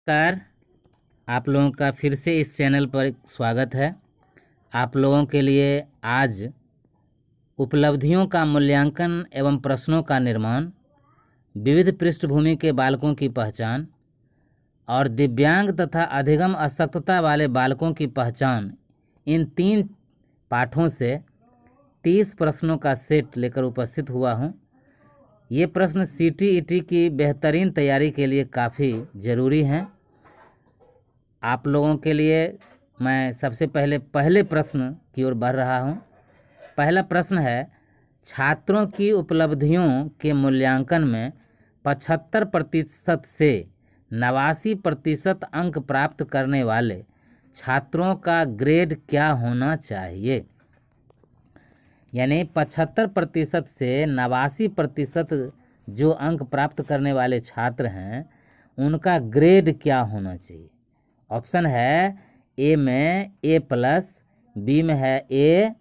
नमस्कार। आप लोगों का फिर से इस चैनल पर स्वागत है। आप लोगों के लिए आज उपलब्धियों का मूल्यांकन एवं प्रश्नों का निर्माण, विविध पृष्ठभूमि के बालकों की पहचान और दिव्यांग तथा अधिगम अशक्तता वाले बालकों की पहचान, इन 3 पाठों से 30 प्रश्नों का सेट लेकर उपस्थित हुआ हूँ। ये प्रश्न CTET की बेहतरीन तैयारी के लिए काफ़ी ज़रूरी हैं। आप लोगों के लिए मैं सबसे पहले प्रश्न की ओर बढ़ रहा हूं। पहला प्रश्न है, छात्रों की उपलब्धियों के मूल्यांकन में 75% से 89% अंक प्राप्त करने वाले छात्रों का ग्रेड क्या होना चाहिए? यानी 75% से 89% जो अंक प्राप्त करने वाले छात्र हैं उनका ग्रेड क्या होना चाहिए? ऑप्शन है ए में A+, बी में है A,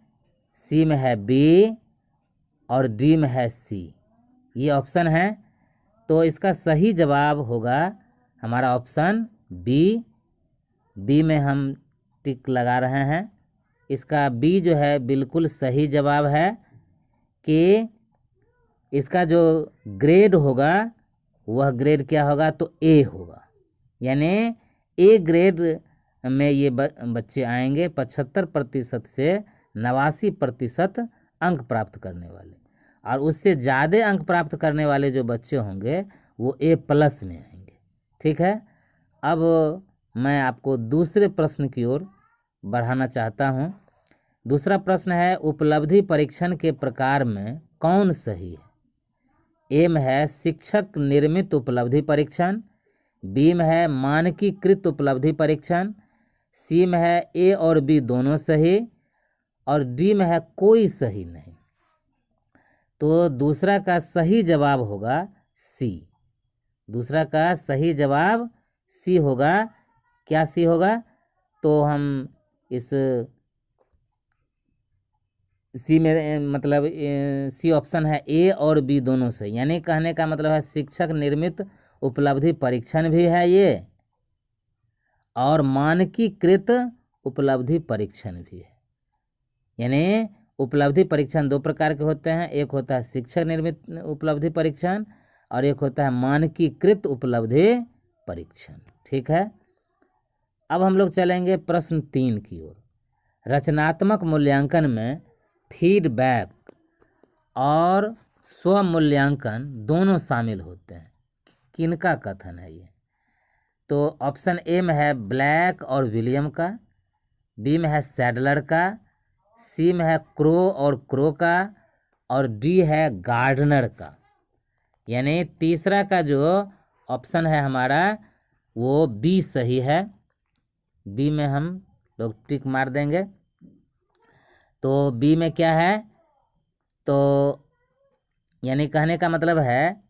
सी में है B और डी में है C। ये ऑप्शन है, तो इसका सही जवाब होगा हमारा ऑप्शन बी में हम टिक लगा रहे हैं। इसका बी जो है बिल्कुल सही जवाब है कि इसका जो ग्रेड होगा वह ग्रेड क्या होगा, तो ए होगा। यानी ए ग्रेड में ये बच्चे आएंगे 75% से 89% अंक प्राप्त करने वाले, और उससे ज़्यादा अंक प्राप्त करने वाले जो बच्चे होंगे वो A+ में आएंगे। ठीक है, अब मैं आपको दूसरे प्रश्न की ओर बढ़ाना चाहता हूँ। दूसरा प्रश्न है, उपलब्धि परीक्षण के प्रकार में कौन सही है? ए में है शिक्षक निर्मित उपलब्धि परीक्षण, बी में है मानकीकृत उपलब्धि परीक्षण, सी में है ए और बी दोनों सही, और डी में है कोई सही नहीं। तो दूसरा का सही जवाब होगा सी। दूसरा का सही जवाब सी होगा। क्या सी होगा? तो हम इस सी में मतलब सी ऑप्शन है ए और बी दोनों सही। यानी कहने का मतलब है शिक्षक निर्मित उपलब्धि परीक्षण भी है ये, और मानकीकृत उपलब्धि परीक्षण भी है। यानी उपलब्धि परीक्षण 2 प्रकार के होते हैं, एक होता है शिक्षक निर्मित उपलब्धि परीक्षण और एक होता है मानकीकृत उपलब्धि परीक्षण। ठीक है, अब हम लोग चलेंगे प्रश्न 3 की ओर। रचनात्मक मूल्यांकन में फीडबैक और स्वमूल्यांकन दोनों शामिल होते हैं। किनका कथन है ये? तो ऑप्शन ए में है ब्लैक और विलियम का, बी में है सैडलर का, सी में है क्रो और क्रो का, और डी है गार्डनर का। यानी तीसरा का जो ऑप्शन है हमारा वो बी सही है। बी में हम लोग टिक मार देंगे। तो बी में क्या है? तो यानी कहने का मतलब है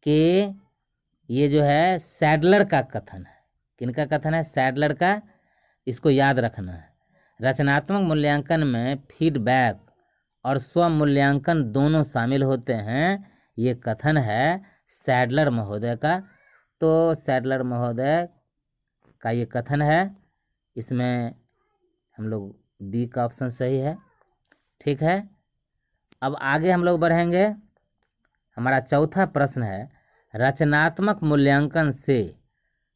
कि ये जो है सैडलर का कथन है। किनका कथन है? सैडलर का। इसको याद रखना है। रचनात्मक मूल्यांकन में फीडबैक और स्वमूल्यांकन दोनों शामिल होते हैं, ये कथन है सैडलर महोदय का। तो सैडलर महोदय का ये कथन है, इसमें हम लोग बी का ऑप्शन सही है। ठीक है, अब आगे हम लोग बढ़ेंगे। हमारा चौथा प्रश्न है, रचनात्मक मूल्यांकन से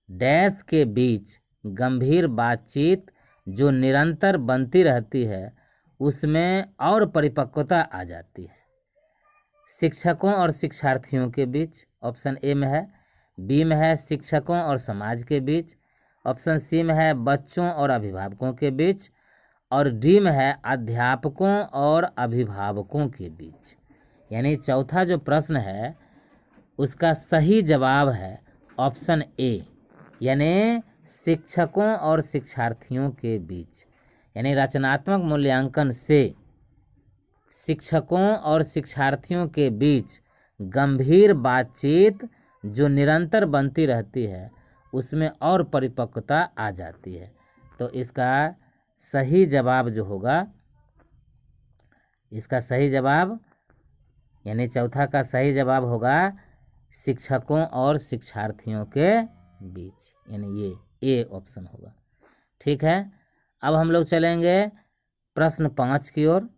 डैश के बीच गंभीर बातचीत जो निरंतर बनती रहती है उसमें और परिपक्वता आ जाती है। शिक्षकों और शिक्षार्थियों के बीच, ऑप्शन ए में है। बी में है शिक्षकों और समाज के बीच, ऑप्शन सी में है बच्चों और अभिभावकों के बीच, और डी में है अध्यापकों और अभिभावकों के बीच। यानी चौथा जो प्रश्न है उसका सही जवाब है ऑप्शन ए, यानी शिक्षकों और शिक्षार्थियों के बीच। यानी रचनात्मक मूल्यांकन से शिक्षकों और शिक्षार्थियों के बीच गंभीर बातचीत जो निरंतर बनती रहती है उसमें और परिपक्वता आ जाती है। तो इसका सही जवाब जो होगा, इसका सही जवाब यानी चौथा का सही जवाब होगा शिक्षकों और शिक्षार्थियों के बीच, यानी ये ए ऑप्शन होगा। ठीक है, अब हम लोग चलेंगे प्रश्न 5 की ओर।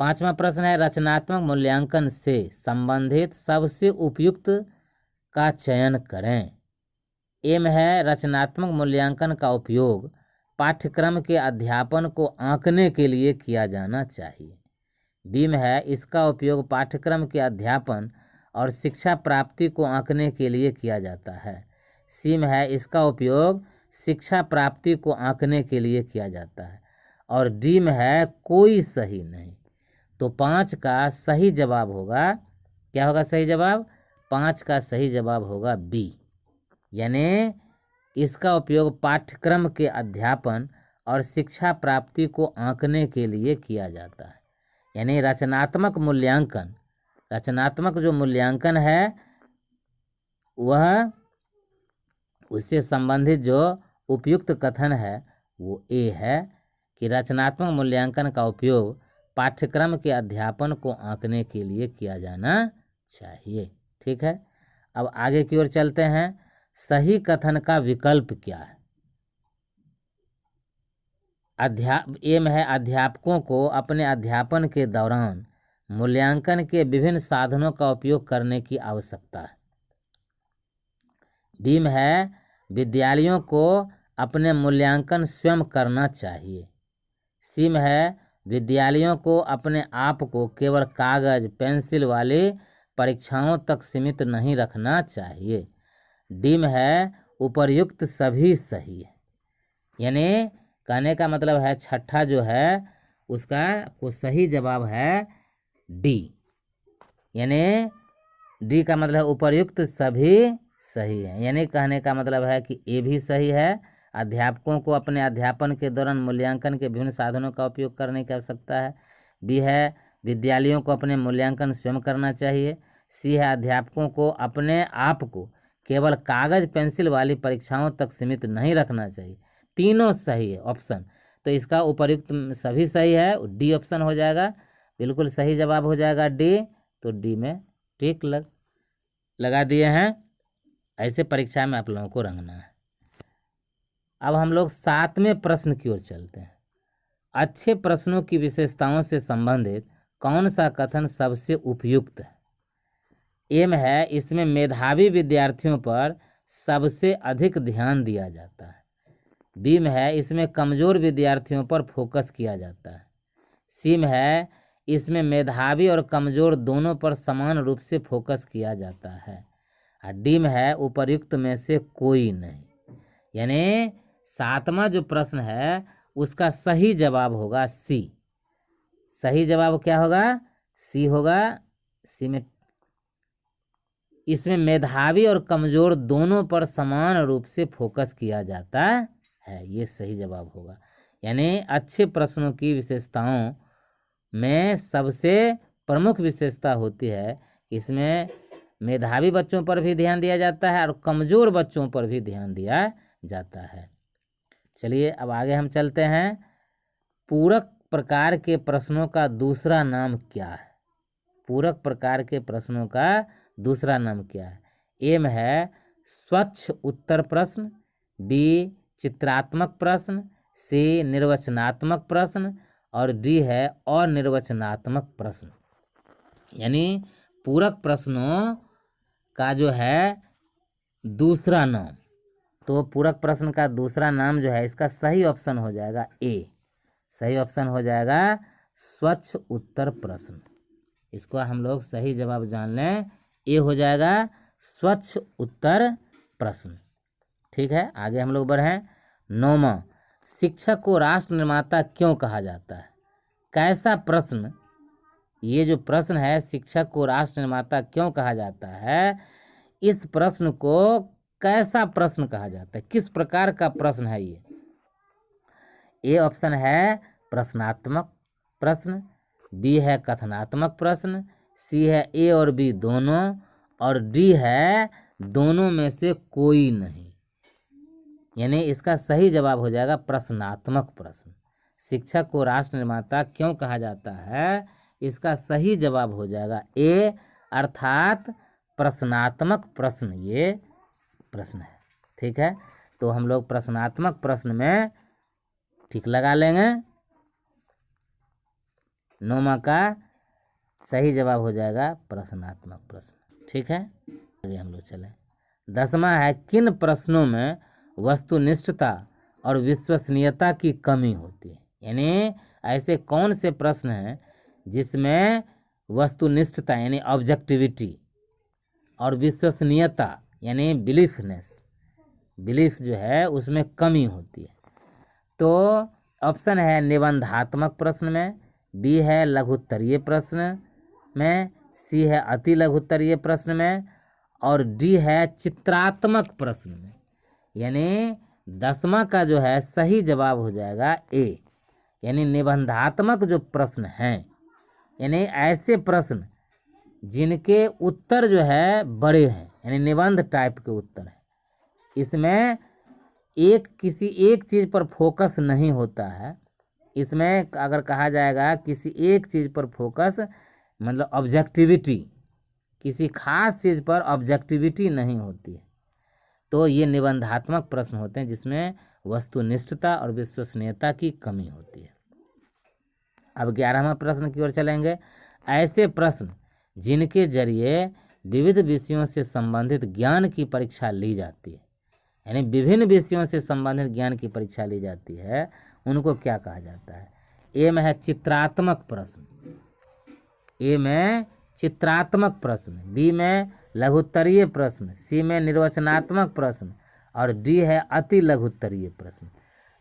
5वां प्रश्न है, रचनात्मक मूल्यांकन से संबंधित सबसे उपयुक्त का चयन करें। ए में है, रचनात्मक मूल्यांकन का उपयोग पाठ्यक्रम के अध्यापन को आंकने के लिए किया जाना चाहिए। बी में है, इसका उपयोग पाठ्यक्रम के अध्यापन और शिक्षा प्राप्ति को आंकने के लिए किया जाता है। सी में है, इसका उपयोग शिक्षा प्राप्ति को आंकने के लिए किया जाता है। और डी में है, कोई सही नहीं। तो 5 का सही जवाब होगा, क्या होगा सही जवाब? 5 का सही जवाब होगा बी, यानी इसका उपयोग पाठ्यक्रम के अध्यापन और शिक्षा प्राप्ति को आंकने के लिए किया जाता है। यानी रचनात्मक मूल्यांकन, रचनात्मक जो मूल्यांकन है वह, उससे संबंधित जो उपयुक्त कथन है वो ए है कि रचनात्मक मूल्यांकन का उपयोग पाठ्यक्रम के अध्यापन को आंकने के लिए किया जाना चाहिए। ठीक है, अब आगे की ओर चलते हैं। सही कथन का विकल्प क्या है? ए में है, अध्यापकों को अपने अध्यापन के दौरान मूल्यांकन के विभिन्न साधनों का उपयोग करने की आवश्यकता है। बी में है, विद्यालयों को अपने मूल्यांकन स्वयं करना चाहिए। सी में है, विद्यालयों को अपने आप को केवल कागज पेंसिल वाले परीक्षाओं तक सीमित नहीं रखना चाहिए। डी में है, उपर्युक्त सभी सही है। यानी कहने का मतलब है, छठा जो है उसका को सही जवाब है डी, यानी डी का मतलब उपर्युक्त सभी सही है। यानी कहने का मतलब है कि ए भी सही है, अध्यापकों को अपने अध्यापन के दौरान मूल्यांकन के विभिन्न साधनों का उपयोग करने की आवश्यकता है। बी है, विद्यालयों को अपने मूल्यांकन स्वयं करना चाहिए। सी है, अध्यापकों को अपने आप को केवल कागज पेंसिल वाली परीक्षाओं तक सीमित नहीं रखना चाहिए। तीनों सही है ऑप्शन, तो इसका उपर्युक्त सभी सही है, डी ऑप्शन हो जाएगा, बिल्कुल सही जवाब हो जाएगा डी। तो डी में टिक लगा दिए हैं। ऐसे परीक्षा में आप लोगों को रंगना है। अब हम लोग 7वें प्रश्न की ओर चलते हैं। अच्छे प्रश्नों की विशेषताओं से संबंधित कौन सा कथन सबसे उपयुक्त है? ए में है, इसमें मेधावी विद्यार्थियों पर सबसे अधिक ध्यान दिया जाता है। बी में है, इसमें कमजोर विद्यार्थियों पर फोकस किया जाता है। सी में है, इसमें मेधावी और कमजोर दोनों पर समान रूप से फोकस किया जाता है। और डी में है, उपर्युक्त में से कोई नहीं। यानी 7वां जो प्रश्न है उसका सही जवाब होगा सी। सही जवाब क्या होगा? सी होगा। सी में इसमें मेधावी और कमजोर दोनों पर समान रूप से फोकस किया जाता है, ये सही जवाब होगा। यानी अच्छे प्रश्नों की विशेषताओं में सबसे प्रमुख विशेषता होती है, इसमें मेधावी बच्चों पर भी ध्यान दिया जाता है और कमजोर बच्चों पर भी ध्यान दिया जाता है। चलिए अब आगे हम चलते हैं। पूरक प्रकार के प्रश्नों का दूसरा नाम क्या है? पूरक प्रकार के प्रश्नों का दूसरा नाम क्या है? ए में है स्वच्छ उत्तर प्रश्न, बी चित्रात्मक प्रश्न, सी निर्वचनात्मक प्रश्न और डी है अनिर्वचनात्मक प्रश्न। यानी पूरक प्रश्नों का जो है दूसरा नाम, तो पूरक प्रश्न का दूसरा नाम जो है इसका सही ऑप्शन हो जाएगा ए। सही ऑप्शन हो जाएगा स्वच्छ उत्तर प्रश्न। इसको हम लोग सही जवाब जान लें, ए हो जाएगा स्वच्छ उत्तर प्रश्न। ठीक है, आगे हम लोग बढ़ें। 9वां, शिक्षक को राष्ट्र निर्माता क्यों कहा जाता है? कैसा प्रश्न, ये जो प्रश्न है शिक्षक को राष्ट्र निर्माता क्यों कहा जाता है, इस प्रश्न को कैसा प्रश्न कहा जाता है? किस प्रकार का प्रश्न है ये? ए ऑप्शन है प्रश्नात्मक प्रश्न, बी है कथनात्मक प्रश्न, सी है ए और बी दोनों और डी है दोनों में से कोई नहीं। यानी इसका सही जवाब हो जाएगा प्रश्नात्मक प्रश्न। शिक्षक को राष्ट्र निर्माता क्यों कहा जाता है, इसका सही जवाब हो जाएगा ए, अर्थात प्रश्नात्मक प्रश्न ये प्रश्न है। ठीक है, तो हम लोग प्रश्नात्मक प्रश्न में ठीक लगा लेंगे। 9वां का सही जवाब हो जाएगा प्रश्नात्मक प्रश्न। ठीक है, आगे हम लोग चलें। 10वां है, किन प्रश्नों में वस्तुनिष्ठता और विश्वसनीयता की कमी होती है। यानी ऐसे कौन से प्रश्न हैं जिसमें वस्तुनिष्ठता यानी ऑब्जेक्टिविटी और विश्वसनीयता यानी बिलीफ जो है उसमें कमी होती है। तो ऑप्शन है निबंधात्मक प्रश्न में, बी है लघुत्तरीय प्रश्न में, सी है अति लघुत्तरीय प्रश्न में, और डी है चित्रात्मक प्रश्न में। यानी 10वां का जो है सही जवाब हो जाएगा ए, यानी निबंधात्मक जो प्रश्न हैं, यानी ऐसे प्रश्न जिनके उत्तर जो है बड़े हैं, यानी निबंध टाइप के उत्तर हैं। इसमें किसी एक चीज़ पर फोकस नहीं होता है। इसमें अगर कहा जाएगा किसी एक चीज़ पर फोकस मतलब ऑब्जेक्टिविटी, किसी खास चीज़ पर ऑब्जेक्टिविटी नहीं होती है, तो ये निबंधात्मक प्रश्न होते हैं जिसमें वस्तुनिष्ठता और विश्वसनीयता की कमी होती है। अब 11वां प्रश्न की ओर चलेंगे। ऐसे प्रश्न जिनके जरिए विविध विषयों से संबंधित ज्ञान की परीक्षा ली जाती है, यानी विभिन्न विषयों से संबंधित ज्ञान की परीक्षा ली जाती है, उनको क्या कहा जाता है। ए में है चित्रात्मक प्रश्न, ए में चित्रात्मक प्रश्न, बी में लघुत्तरीय प्रश्न, सी में निर्वचनात्मक प्रश्न, और डी है अति लघुत्तरीय प्रश्न।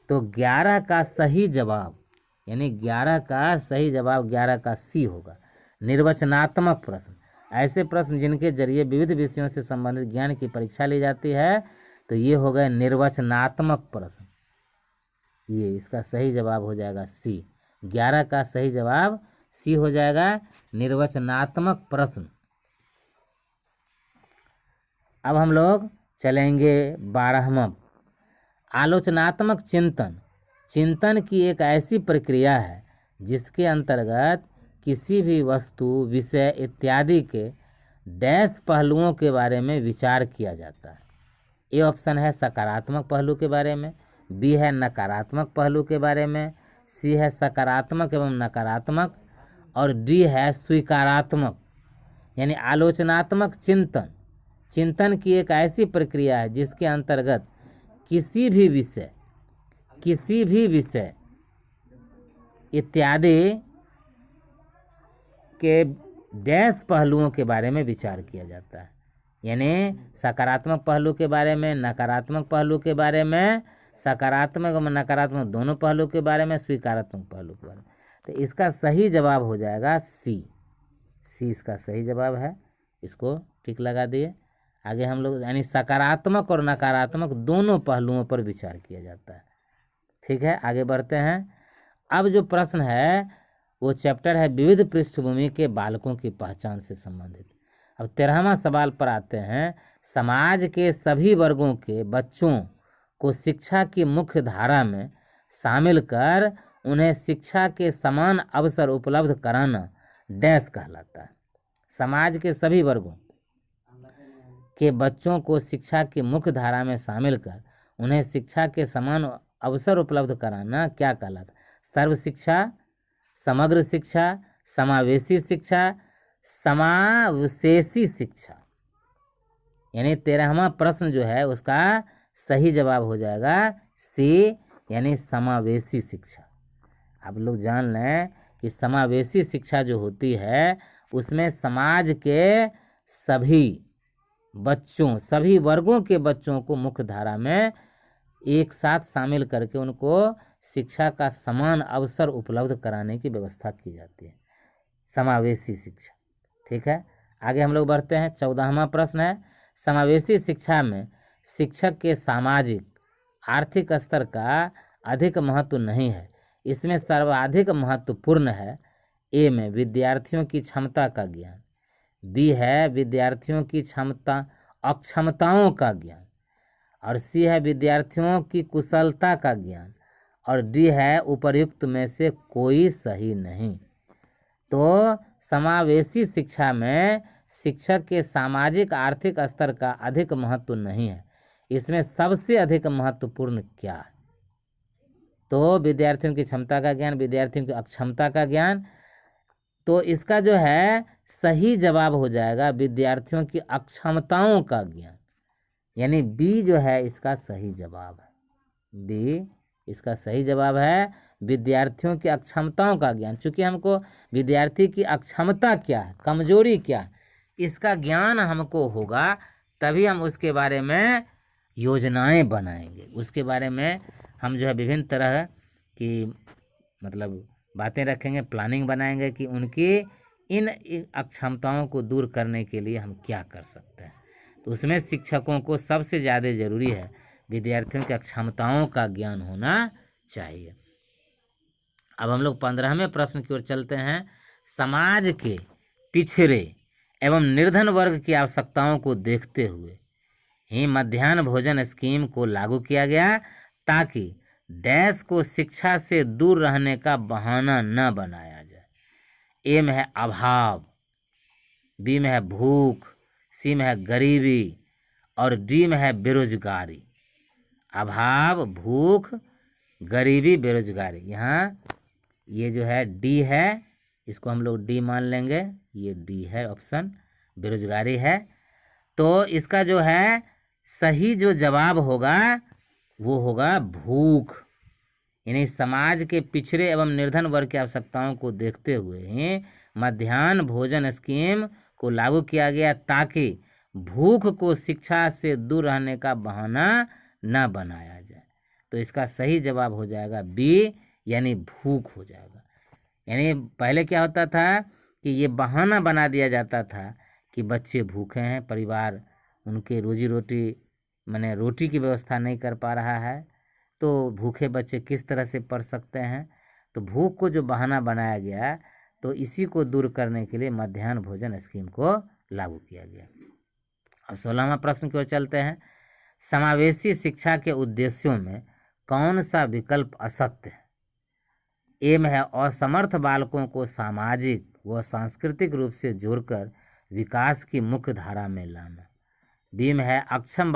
तो 11 का सही जवाब यानी 11 का सही जवाब 11 का सी होगा, निर्वचनात्मक प्रश्न। ऐसे प्रश्न जिनके जरिए विविध विषयों से संबंधित ज्ञान की परीक्षा ली जाती है, तो ये हो गए निर्वचनात्मक प्रश्न। ये इसका सही जवाब हो जाएगा सी, 11 का सही जवाब सी हो जाएगा, निर्वचनात्मक प्रश्न। अब हम लोग चलेंगे 12वां, आलोचनात्मक चिंतन की एक ऐसी प्रक्रिया है जिसके अंतर्गत किसी भी वस्तु, विषय इत्यादि के डैश पहलुओं के बारे में विचार किया जाता है। ए ऑप्शन है सकारात्मक पहलू के बारे में, बी है नकारात्मक पहलू के बारे में, सी है सकारात्मक एवं नकारात्मक, और डी है स्वीकारात्मक। यानी आलोचनात्मक चिंतन की एक ऐसी प्रक्रिया है जिसके अंतर्गत किसी भी विषय इत्यादि के डैश पहलुओं के बारे में विचार किया जाता है। यानी सकारात्मक पहलू के बारे में, नकारात्मक पहलू के बारे में, सकारात्मक और नकारात्मक दोनों पहलू के बारे में, स्वीकारात्मक पहलू के बारे में। तो इसका सही जवाब हो जाएगा सी इसका सही जवाब है, इसको टिक लगा दिए। आगे हम लोग यानी सकारात्मक और नकारात्मक दोनों पहलुओं पर विचार किया जाता है। ठीक है, आगे बढ़ते हैं। अब जो प्रश्न है वो चैप्टर है विविध पृष्ठभूमि के बालकों की पहचान से संबंधित। अब 13वां सवाल पर आते हैं। समाज के सभी वर्गों के बच्चों को शिक्षा की मुख्य धारा में शामिल कर उन्हें शिक्षा के समान अवसर उपलब्ध कराना डैश कहलाता है। समाज के सभी वर्गों के बच्चों को शिक्षा की मुख्य धारा में शामिल कर उन्हें शिक्षा के समान अवसर उपलब्ध कराना क्या कहलाता है। सर्व शिक्षा, समग्र शिक्षा, समावेशी शिक्षा, समावेशी शिक्षा। यानी 13वां प्रश्न जो है उसका सही जवाब हो जाएगा सी, यानी समावेशी शिक्षा। आप लोग जान लें कि समावेशी शिक्षा जो होती है उसमें समाज के सभी बच्चों, सभी वर्गों के बच्चों को मुख्य धारा में एक साथ शामिल करके उनको शिक्षा का समान अवसर उपलब्ध कराने की व्यवस्था की जाती है, समावेशी शिक्षा। ठीक है, आगे हम लोग बढ़ते हैं। 14वां प्रश्न है। समावेशी शिक्षा में शिक्षक के सामाजिक आर्थिक स्तर का अधिक महत्व नहीं है, इसमें सर्वाधिक महत्वपूर्ण है। ए में विद्यार्थियों की क्षमता का ज्ञान, बी है विद्यार्थियों की अक्षमताओं का ज्ञान, और सी है विद्यार्थियों की कुशलता का ज्ञान, और डी है उपर्युक्त में से कोई सही नहीं। तो समावेशी शिक्षा में शिक्षक के सामाजिक आर्थिक स्तर का अधिक महत्व नहीं है, इसमें सबसे अधिक महत्वपूर्ण क्या है? तो विद्यार्थियों की क्षमता का ज्ञान, विद्यार्थियों की अक्षमता का ज्ञान। तो इसका जो है सही जवाब हो जाएगा विद्यार्थियों की अक्षमताओं का ज्ञान, यानी बी जो है इसका सही जवाब है। बी इसका सही जवाब है विद्यार्थियों की अक्षमताओं का ज्ञान। चूंकि हमको विद्यार्थी की अक्षमता क्या है, कमजोरी क्या है, इसका ज्ञान हमको होगा, तभी हम उसके बारे में योजनाएं बनाएंगे, उसके बारे में हम जो है विभिन्न तरह की मतलब बातें रखेंगे, प्लानिंग बनाएंगे कि उनकी इन अक्षमताओं को दूर करने के लिए हम क्या कर सकते हैं। तो उसमें शिक्षकों को सबसे ज़्यादा ज़रूरी है विद्यार्थियों की अक्षमताओं का ज्ञान होना चाहिए। अब हम लोग 15वें प्रश्न की ओर चलते हैं। समाज के पिछड़े एवं निर्धन वर्ग की आवश्यकताओं को देखते हुए ही मध्याह्न भोजन स्कीम को लागू किया गया ताकि डैश को शिक्षा से दूर रहने का बहाना न बनाया जाए। ए में है अभाव, बी में है भूख, सी में है गरीबी और डी में है बेरोजगारी। अभाव, भूख, गरीबी, बेरोजगारी। यहाँ ये जो है डी है, इसको हम लोग डी मान लेंगे, ये डी है ऑप्शन, बेरोजगारी है। तो इसका जो है सही जो जवाब होगा वो होगा भूख, यानी समाज के पिछड़े एवं निर्धन वर्ग की आवश्यकताओं को देखते हुए ही मध्याह्न भोजन स्कीम को लागू किया गया ताकि भूख को शिक्षा से दूर रहने का बहाना न बनाया जाए। तो इसका सही जवाब हो जाएगा बी, यानी भूख हो जाएगा। यानी पहले क्या होता था कि ये बहाना बना दिया जाता था कि बच्चे भूखे हैं, परिवार उनके रोजी रोटी माने रोटी की व्यवस्था नहीं कर पा रहा है, तो भूखे बच्चे किस तरह से पढ़ सकते हैं। तो भूख को जो बहाना बनाया गया, तो इसी को दूर करने के लिए मध्याह्न भोजन स्कीम को लागू किया गया। अब 16वां प्रश्न की ओर चलते हैं। समावेशी शिक्षा के उद्देश्यों में कौन सा विकल्प असत्य है? ए में है असमर्थ बालकों को सामाजिक व सांस्कृतिक रूप से जोड़कर विकास की मुख्य धारा में लाना। बी में है अक्षम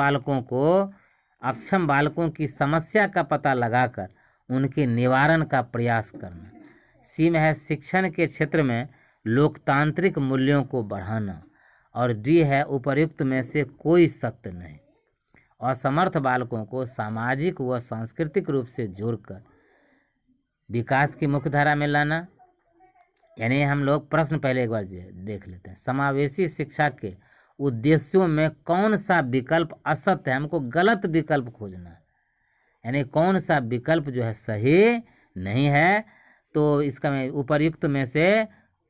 बालकों की समस्या का पता लगाकर उनके निवारण का प्रयास करना। सी में है शिक्षण के क्षेत्र में लोकतांत्रिक मूल्यों को बढ़ाना। और डी है उपर्युक्त में से कोई सत्य नहीं। असमर्थ बालकों को सामाजिक व सांस्कृतिक रूप से जोड़कर विकास की मुख्यधारा में लाना। यानी हम लोग प्रश्न पहले एक बार देख लेते हैं। समावेशी शिक्षा के उद्देश्यों में कौन सा विकल्प असत्य है, हमको गलत विकल्प खोजना है, यानी कौन सा विकल्प जो है सही नहीं है। तो इसका में उपर्युक्त में से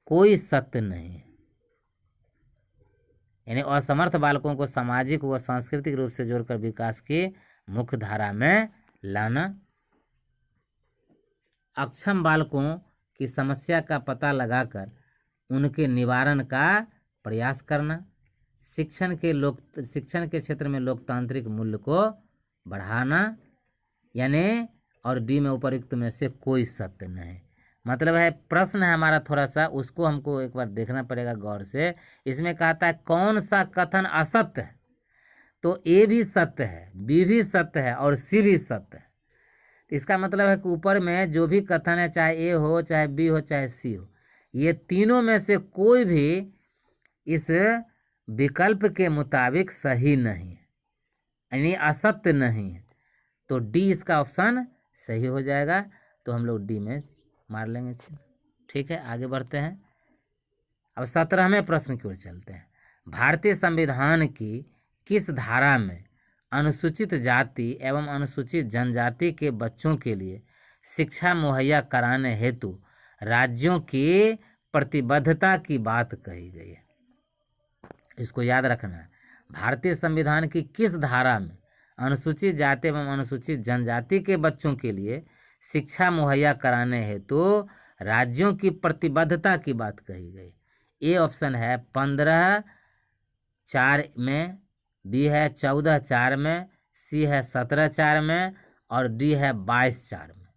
कोई सत्य नहीं है, यानी असमर्थ बालकों को सामाजिक व सांस्कृतिक रूप से जोड़कर विकास की मुख्य धारा में लाना। अक्षम बालकों की समस्या का पता लगाकर उनके निवारण का प्रयास करना। शिक्षण के क्षेत्र में लोकतांत्रिक मूल्य को बढ़ाना, यानी और डी में उपर्युक्त में से कोई सत्य नहीं। मतलब है प्रश्न है हमारा थोड़ा सा, उसको हमको एक बार देखना पड़ेगा गौर से। इसमें कहता है कौन सा कथन असत्य है, तो ए भी सत्य है, बी भी सत्य है और सी भी सत्य है। तो इसका मतलब है कि ऊपर में जो भी कथन है, चाहे ए हो, चाहे बी हो, चाहे सी हो, ये तीनों में से कोई भी इस विकल्प के मुताबिक सही नहीं है, यानी असत्य नहीं है। तो डी इसका ऑप्शन सही हो जाएगा। तो हम लोग डी में मार लेंगे। ठीक है, आगे बढ़ते हैं। अब 17वें प्रश्न की ओर चलते हैं। भारतीय संविधान की किस धारा में अनुसूचित जाति एवं अनुसूचित जनजाति के बच्चों के लिए शिक्षा मुहैया कराने हेतु राज्यों की प्रतिबद्धता की बात कही गई है? इसको याद रखना है। भारतीय संविधान की किस धारा में अनुसूचित जाति एवं अनुसूचित जनजाति के बच्चों के लिए शिक्षा मुहैया कराने हेतु राज्यों की प्रतिबद्धता की बात कही गई? ए ऑप्शन है 15(4) में, बी है 14(4) में, सी है 17(4) में और डी है 22(4) में।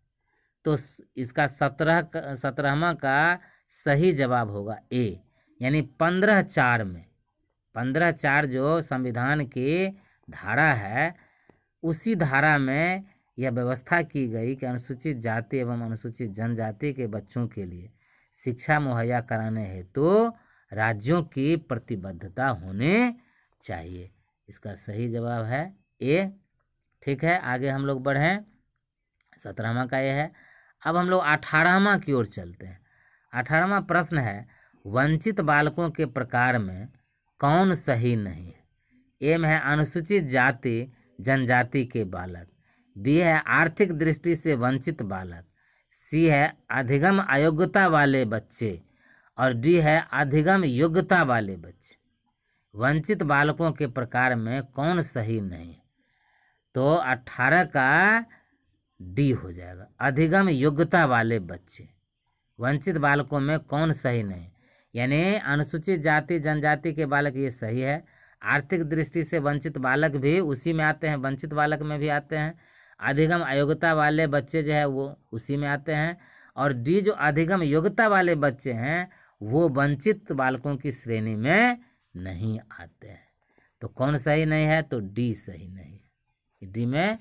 तो इसका 17वां का सही जवाब होगा ए, यानी 15(4) में। 15(4) जो संविधान की धारा है उसी धारा में यह व्यवस्था की गई कि अनुसूचित जाति एवं अनुसूचित जनजाति के बच्चों के लिए शिक्षा मुहैया कराने हेतु राज्यों की प्रतिबद्धता होने चाहिए। इसका सही जवाब है ए। ठीक है, आगे हम लोग बढ़ें। 17वां का ये है। अब हम लोग 18वां की ओर चलते हैं। 18वां प्रश्न है, वंचित बालकों के प्रकार में कौन सही नहीं है? ए में है अनुसूचित जाति जनजाति के बालक, बी है आर्थिक दृष्टि से वंचित बालक, सी है अधिगम अयोग्यता वाले बच्चे और डी है अधिगम योग्यता वाले बच्चे। वंचित बालकों के प्रकार में कौन सही नहीं है? तो 18 का डी हो जाएगा, अधिगम योग्यता वाले बच्चे। वंचित बालकों में कौन सही नहीं, यानी अनुसूचित जाति जनजाति के बालक ये सही है। आर्थिक दृष्टि से वंचित बालक भी उसी में आते हैं, वंचित बालक में भी आते हैं। अधिगम अयोग्यता वाले बच्चे जो है वो उसी में आते हैं। और डी जो अधिगम योग्यता वाले बच्चे हैं वो वंचित बालकों की श्रेणी में नहीं आते हैं। तो कौन सही नहीं है? तो डी सही नहीं है। डी में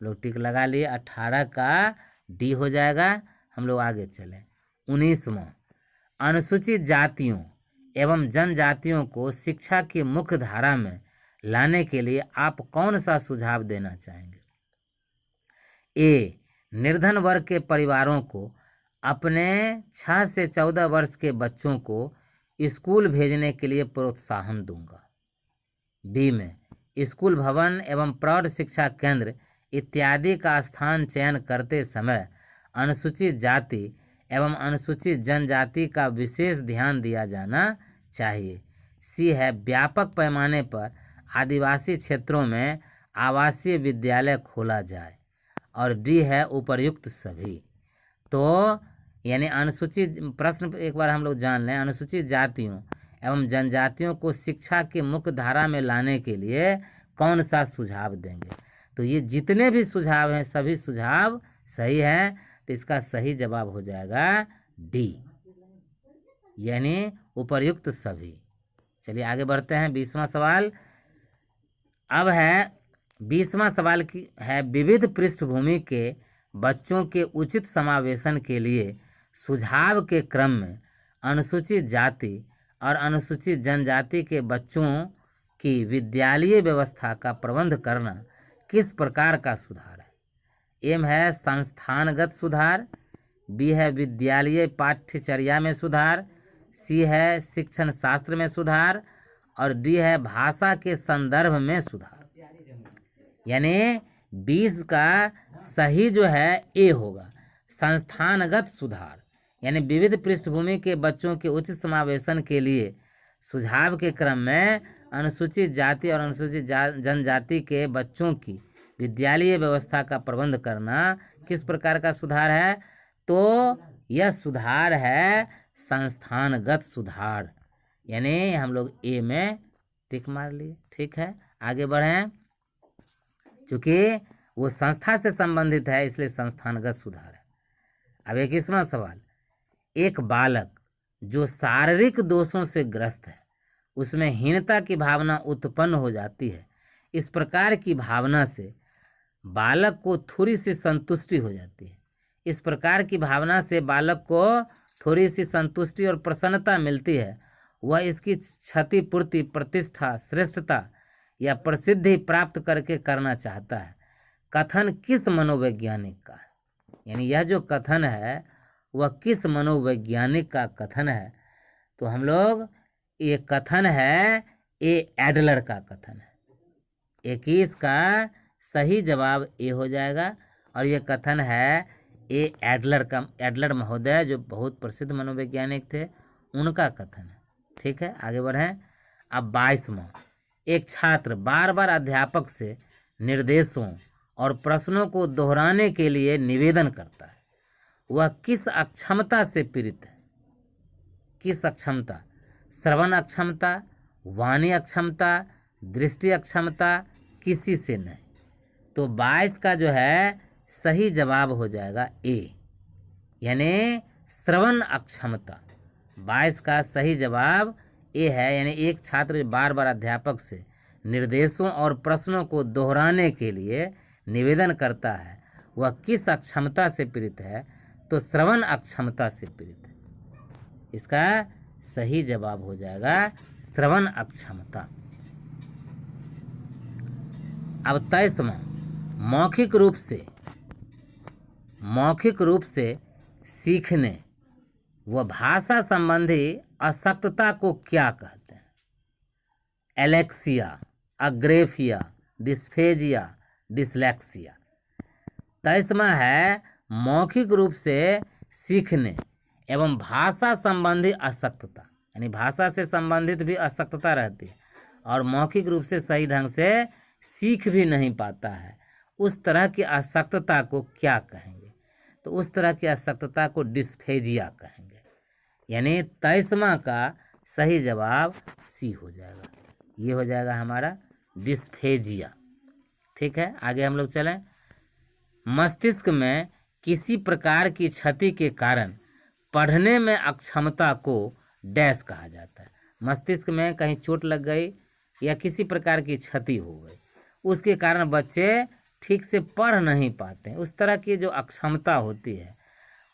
लोग टिक लगा लिए, 18 का डी हो जाएगा। हम लोग आगे चलें। 19वां, अनुसूचित जातियों एवं जनजातियों को शिक्षा की मुख्य धारा में लाने के लिए आप कौन सा सुझाव देना चाहेंगे? ए, निर्धन वर्ग के परिवारों को अपने 6 से 14 वर्ष के बच्चों को स्कूल भेजने के लिए प्रोत्साहन दूंगा। बी में स्कूल भवन एवं प्रौढ़ शिक्षा केंद्र इत्यादि का स्थान चयन करते समय अनुसूचित जाति एवं अनुसूचित जनजाति का विशेष ध्यान दिया जाना चाहिए। सी है व्यापक पैमाने पर आदिवासी क्षेत्रों में आवासीय विद्यालय खोला जाए और डी है उपर्युक्त सभी। तो यानी अनुसूचित, प्रश्न एक बार हम लोग जान लें, अनुसूचित जातियों एवं जनजातियों को शिक्षा की मुख्य धारा में लाने के लिए कौन सा सुझाव देंगे? तो ये जितने भी सुझाव हैं सभी सुझाव सही हैं। तो इसका सही जवाब हो जाएगा डी, यानी उपर्युक्त सभी। चलिए आगे बढ़ते हैं। 20वां सवाल अब है। 20वां सवाल की है, विविध पृष्ठभूमि के बच्चों के उचित समावेशन के लिए सुझाव के क्रम में अनुसूचित जाति और अनुसूचित जनजाति के बच्चों की विद्यालय व्यवस्था का प्रबंध करना किस प्रकार का सुधार है? एम है संस्थानगत सुधार, बी है विद्यालय पाठ्यचर्या में सुधार, सी है शिक्षण शास्त्र में सुधार और डी है भाषा के संदर्भ में सुधार। यानी 20 का सही जो है ए होगा, संस्थानगत सुधार। यानी विविध पृष्ठभूमि के बच्चों के उचित समावेशन के लिए सुझाव के क्रम में अनुसूचित जाति और अनुसूचित जनजाति के बच्चों की विद्यालय व्यवस्था का प्रबंध करना किस प्रकार का सुधार है? तो यह सुधार है संस्थानगत सुधार। यानी हम लोग ए में टिक मार लिए। ठीक है, आगे बढ़ें। चूँकि वो संस्था से संबंधित है इसलिए संस्थानगत सुधार है। अब 21वां सवाल, एक बालक जो शारीरिक दोषों से ग्रस्त है उसमें हीनता की भावना उत्पन्न हो जाती है। इस प्रकार की भावना से बालक को थोड़ी सी संतुष्टि हो जाती है। इस प्रकार की भावना से बालक को थोड़ी सी संतुष्टि और प्रसन्नता मिलती है। वह इसकी क्षतिपूर्ति, प्रतिष्ठा, श्रेष्ठता या प्रसिद्धि प्राप्त करके करना चाहता है। कथन किस मनोवैज्ञानिक का है? यानी यह जो कथन है वह किस मनोवैज्ञानिक का कथन है? तो हम लोग ये कथन है ए एडलर का कथन है। 21 का सही जवाब ए हो जाएगा और ये कथन है ए एडलर का। एडलर महोदय जो बहुत प्रसिद्ध मनोवैज्ञानिक थे उनका कथन है। ठीक है, आगे बढ़ें। अब 22वां, एक छात्र बार बार अध्यापक से निर्देशों और प्रश्नों को दोहराने के लिए निवेदन करता है। वह किस अक्षमता से पीड़ित है? किस अक्षमता? श्रवण अक्षमता, वाणी अक्षमता, दृष्टि अक्षमता, किसी से नहीं। तो 22 का जो है सही जवाब हो जाएगा ए, यानी श्रवण अक्षमता। 22 का सही जवाब ए है। यानी एक छात्र बार बार अध्यापक से निर्देशों और प्रश्नों को दोहराने के लिए निवेदन करता है वह किस अक्षमता से पीड़ित है, तो श्रवण अक्षमता से पीड़ित है। इसका सही जवाब हो जाएगा श्रवण अक्षमता। अब 23वां, मौखिक रूप से सीखने व भाषा संबंधी अशक्तता को क्या कहते हैं? Alexia, agraphia, dysphagia, dyslexia. 23वां है मौखिक रूप से सीखने एवं भाषा संबंधी अशक्तता, यानी भाषा से संबंधित भी अशक्तता रहती है और मौखिक रूप से सही ढंग से सीख भी नहीं पाता है, उस तरह की अशक्तता को क्या कहेंगे? तो उस तरह की अशक्तता को डिस्फेजिया कहेंगे। यानी 23वां का सही जवाब सी हो जाएगा, ये हो जाएगा हमारा डिस्फेजिया। ठीक है, आगे हम लोग चलें। मस्तिष्क में किसी प्रकार की क्षति के कारण पढ़ने में अक्षमता को डैश कहा जाता है। मस्तिष्क में कहीं चोट लग गई या किसी प्रकार की क्षति हो गई, उसके कारण बच्चे ठीक से पढ़ नहीं पाते हैं, उस तरह की जो अक्षमता होती है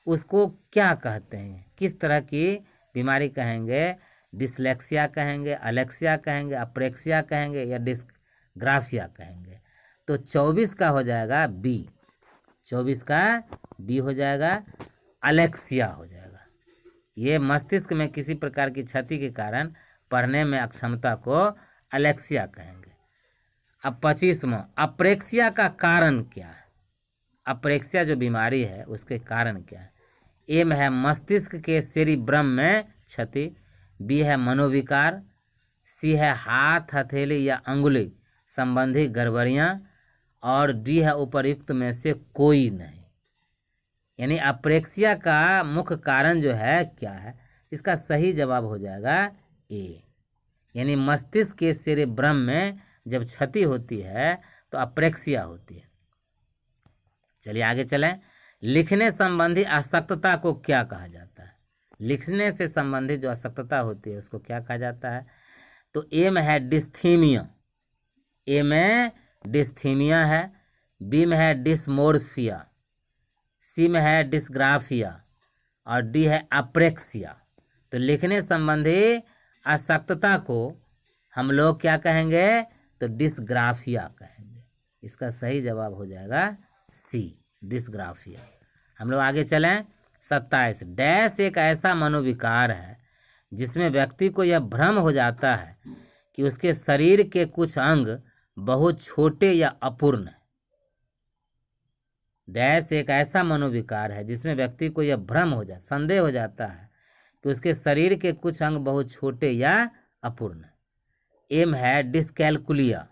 उसको क्या कहते हैं? किस तरह की बीमारी कहेंगे? डिसलेक्सिया कहेंगे, अलेक्सिया कहेंगे, अप्रेक्सिया कहेंगे या डिस्ग्राफिया कहेंगे? तो 24 का हो जाएगा बी, 24 का बी हो जाएगा, अलेक्सिया हो जाएगा। ये मस्तिष्क में किसी प्रकार की क्षति के कारण पढ़ने में अक्षमता को अलेक्सिया कहेंगे। अब 25वां, अप्रेक्सिया का कारण क्या है? अप्रेक्सिया जो बीमारी है उसके कारण क्या है? ए में है मस्तिष्क के सेरिब्रम में क्षति, बी है मनोविकार, सी है हाथ, हथेली या अंगुली संबंधी गड़बड़ियाँ और डी है उपर्युक्त में से कोई नहीं। यानी अप्रेक्सिया का मुख्य कारण जो है क्या है? इसका सही जवाब हो जाएगा ए, यानी मस्तिष्क के सेरिब्रम में जब क्षति होती है तो अप्रेक्सिया होती है। चलिए आगे चलें। लिखने संबंधी अशक्तता को क्या कहा जाता है? लिखने से संबंधित जो अशक्तता होती है उसको क्या कहा जाता है? तो ए में है डिस्थीमिया, ए में डिस्थीमिया है, बी में है डिस्मोर्फिया, सी में है डिस्ग्राफिया और डी है अप्रेक्सिया। तो लिखने संबंधी अशक्तता को हम लोग क्या कहेंगे? तो डिस्ग्राफिया कहेंगे। इसका सही जवाब हो जाएगा सी, डिस्ग्राफिया। हम लोग आगे चलें। 27, डैश एक ऐसा मनोविकार है जिसमें व्यक्ति को यह भ्रम हो जाता है कि उसके शरीर के कुछ अंग बहुत छोटे या अपूर्ण हैं। डैश एक ऐसा मनोविकार है जिसमें व्यक्ति को यह भ्रम हो जाता, संदेह हो जाता है कि उसके शरीर के कुछ अंग बहुत छोटे या अपूर्ण हैं। ए में है डिस्कैलकुलिया,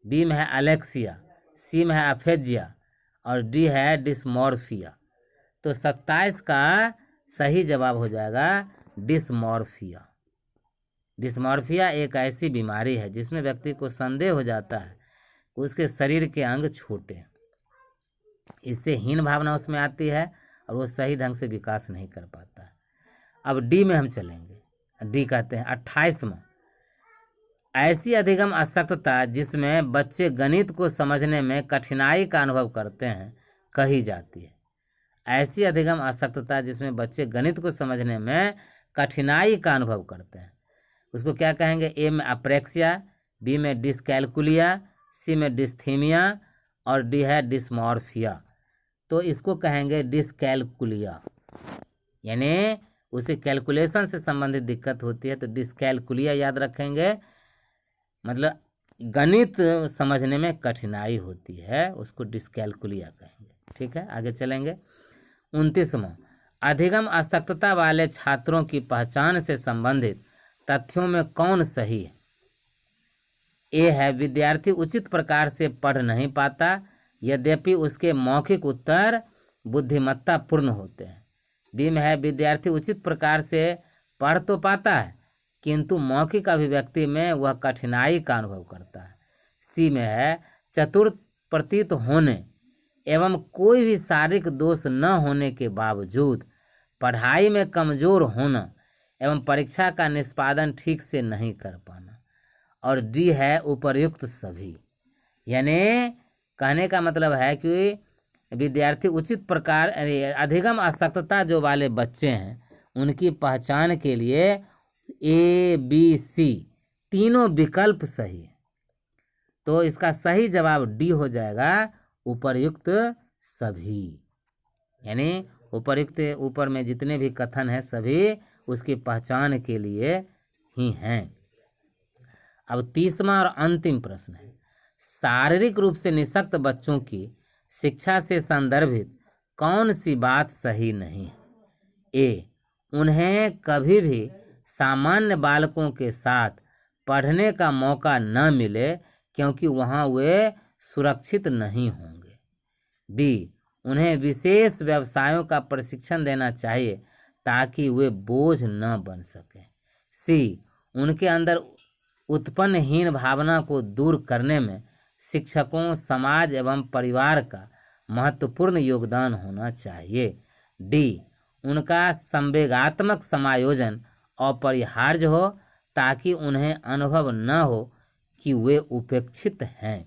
बी में है अलेक्सिया, सी में है अफेजिया और डी है डिस्मॉर्फिया। तो 27 का सही जवाब हो जाएगा डिस्मॉर्फिया। डिस्मॉर्फिया एक ऐसी बीमारी है जिसमें व्यक्ति को संदेह हो जाता है कि उसके शरीर के अंग छोटे हैं। इससे हीन भावना उसमें आती है और वो सही ढंग से विकास नहीं कर पाता है। अब डी में हम चलेंगे। डी कहते हैं 28वां, ऐसी अधिगम अशक्तता जिसमें बच्चे गणित को समझने में कठिनाई का अनुभव करते हैं कही जाती है। ऐसी अधिगम अशक्तता जिसमें बच्चे गणित को समझने में कठिनाई का अनुभव करते हैं उसको क्या कहेंगे? ए में अप्रेक्सिया, बी में डिस्कैलकुलिया, सी में डिस्थीमिया और डी है डिस्मॉर्फिया। तो इसको कहेंगे डिस्कैलकुलिया, यानी उसे कैलकुलेशन से संबंधित दिक्कत होती है तो डिस्कैलकुलिया याद रखेंगे, मतलब गणित समझने में कठिनाई होती है उसको डिस्कैलकुलिया कहेंगे। ठीक है, आगे चलेंगे। 29वां, अधिगम अशक्तता वाले छात्रों की पहचान से संबंधित तथ्यों में कौन सही है? ए है विद्यार्थी उचित प्रकार से पढ़ नहीं पाता यद्यपि उसके मौखिक उत्तर बुद्धिमत्तापूर्ण होते हैं। बी में है विद्यार्थी उचित प्रकार से पढ़ तो पाता है किंतु मौखिक अभिव्यक्ति में वह कठिनाई का अनुभव करता है। सी में है चतुर प्रतीत होने एवं कोई भी शारीरिक दोष न होने के बावजूद पढ़ाई में कमज़ोर होना एवं परीक्षा का निष्पादन ठीक से नहीं कर पाना। और डी है उपर्युक्त सभी। यानी कहने का मतलब है कि विद्यार्थी उचित प्रकार अधिगम अशक्तता जो वाले बच्चे हैं उनकी पहचान के लिए ए बी सी तीनों विकल्प सही है। तो इसका सही जवाब डी हो जाएगा, उपर्युक्त सभी। यानी उपर्युक्त ऊपर में जितने भी कथन हैं सभी उसकी पहचान के लिए ही हैं। अब तीसरा और अंतिम प्रश्न है, शारीरिक रूप से निःशक्त बच्चों की शिक्षा से संदर्भित कौन सी बात सही नहीं है? ए, उन्हें कभी भी सामान्य बालकों के साथ पढ़ने का मौका न मिले क्योंकि वहाँ वे सुरक्षित नहीं होंगे। बी, उन्हें विशेष व्यवसायों का प्रशिक्षण देना चाहिए ताकि वे बोझ न बन सकें। सी, उनके अंदर उत्पन्न हीन भावना को दूर करने में शिक्षकों, समाज एवं परिवार का महत्वपूर्ण योगदान होना चाहिए। डी, उनका संवेगात्मक समायोजन अपरिहार्य हो ताकि उन्हें अनुभव न हो कि वे उपेक्षित हैं।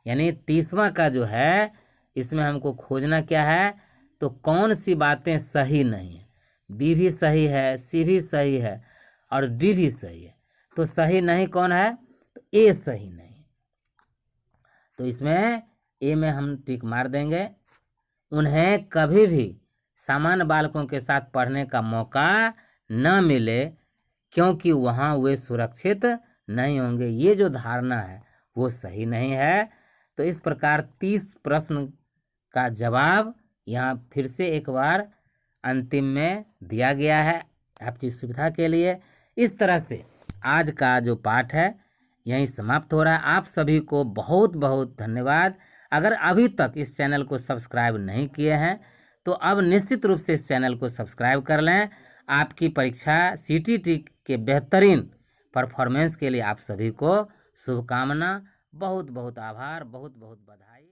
यानी तीसरा का जो है इसमें हमको खोजना क्या है, तो कौन सी बातें सही नहीं है। बी भी सही है, सी भी सही है और डी भी सही है। तो सही नहीं कौन है, तो ए सही नहीं। तो इसमें ए में हम टिक मार देंगे। उन्हें कभी भी सामान्य बालकों के साथ पढ़ने का मौका न मिले क्योंकि वहाँ वे सुरक्षित नहीं होंगे, ये जो धारणा है वो सही नहीं है। तो इस प्रकार 30 प्रश्न का जवाब यहाँ फिर से एक बार अंतिम में दिया गया है आपकी सुविधा के लिए। इस तरह से आज का जो पाठ है यहीं समाप्त हो रहा है। आप सभी को बहुत बहुत धन्यवाद। अगर अभी तक इस चैनल को सब्सक्राइब नहीं किए हैं तो अब निश्चित रूप से इस चैनल को सब्सक्राइब कर लें। आपकी परीक्षा CTT के बेहतरीन परफॉर्मेंस के लिए आप सभी को शुभकामना। बहुत बहुत आभार, बहुत बहुत बधाई।